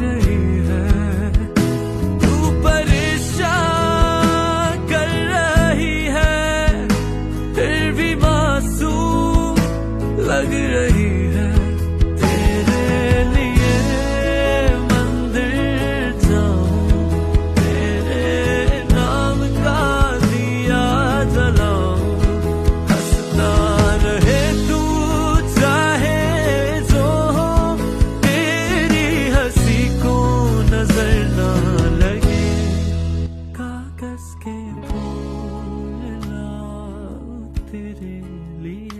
रही है, तू परेशान कर रही है, फिर भी मासूम लग रही है। तेरे लिए मंदिर जाऊं, तेरे नाम का दिया जलाऊं, हंसता रहे तू चाहे जो हो, तेरी हंसी को नजर ना लगे। कागज के फूल लाऊं तेरे लिए।